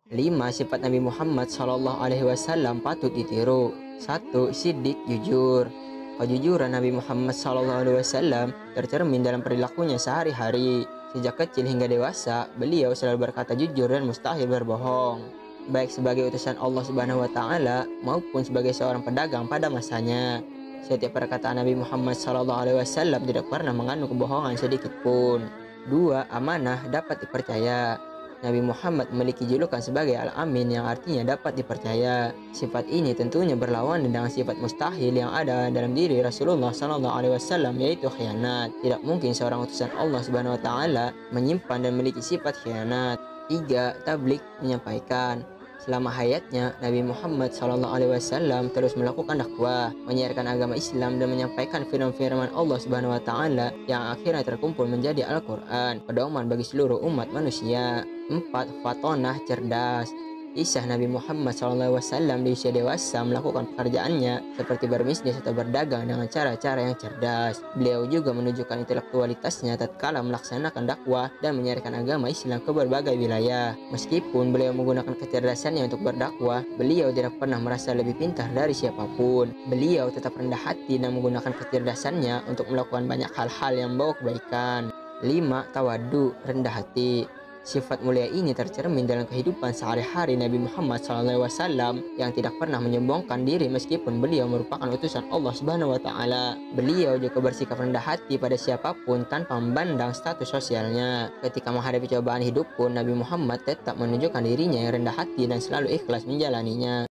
5. Sifat Nabi Muhammad SAW patut ditiru. 1. Siddiq, jujur. Kejujuran Nabi Muhammad SAW tercermin dalam perilakunya sehari-hari. Sejak kecil hingga dewasa, beliau selalu berkata jujur dan mustahil berbohong, baik sebagai utusan Allah Subhanahu wa Ta'ala maupun sebagai seorang pedagang pada masanya. Setiap perkataan Nabi Muhammad SAW tidak pernah mengandung kebohongan sedikit pun. 2. Amanah, dapat dipercaya. Nabi Muhammad memiliki julukan sebagai Al-Amin yang artinya dapat dipercaya. Sifat ini tentunya berlawanan dengan sifat mustahil yang ada dalam diri Rasulullah SAW, yaitu khianat. Tidak mungkin seorang utusan Allah Subhanahu wa Ta'ala menyimpan dan memiliki sifat khianat. 3. Tablik, menyampaikan. Selama hayatnya, Nabi Muhammad SAW terus melakukan dakwah, menyiarkan agama Islam dan menyampaikan firman-firman Allah Subhanahu wa Ta'ala yang akhirnya terkumpul menjadi Al-Quran, pedoman bagi seluruh umat manusia. 4. Fatonah, cerdas. Kisah Nabi Muhammad SAW di usia dewasa melakukan pekerjaannya seperti berbisnis atau berdagang dengan cara-cara yang cerdas. Beliau juga menunjukkan intelektualitasnya tatkala melaksanakan dakwah dan menyiarkan agama Islam ke berbagai wilayah. Meskipun beliau menggunakan kecerdasannya untuk berdakwah, beliau tidak pernah merasa lebih pintar dari siapapun. Beliau tetap rendah hati dan menggunakan kecerdasannya untuk melakukan banyak hal-hal yang membawa kebaikan. 5. Tawadu, rendah hati. Sifat mulia ini tercermin dalam kehidupan sehari-hari Nabi Muhammad SAW yang tidak pernah menyombongkan diri meskipun beliau merupakan utusan Allah Subhanahu wa Ta'ala. Beliau juga bersikap rendah hati pada siapapun tanpa memandang status sosialnya. Ketika menghadapi cobaan hidup pun, Nabi Muhammad tetap menunjukkan dirinya yang rendah hati dan selalu ikhlas menjalaninya.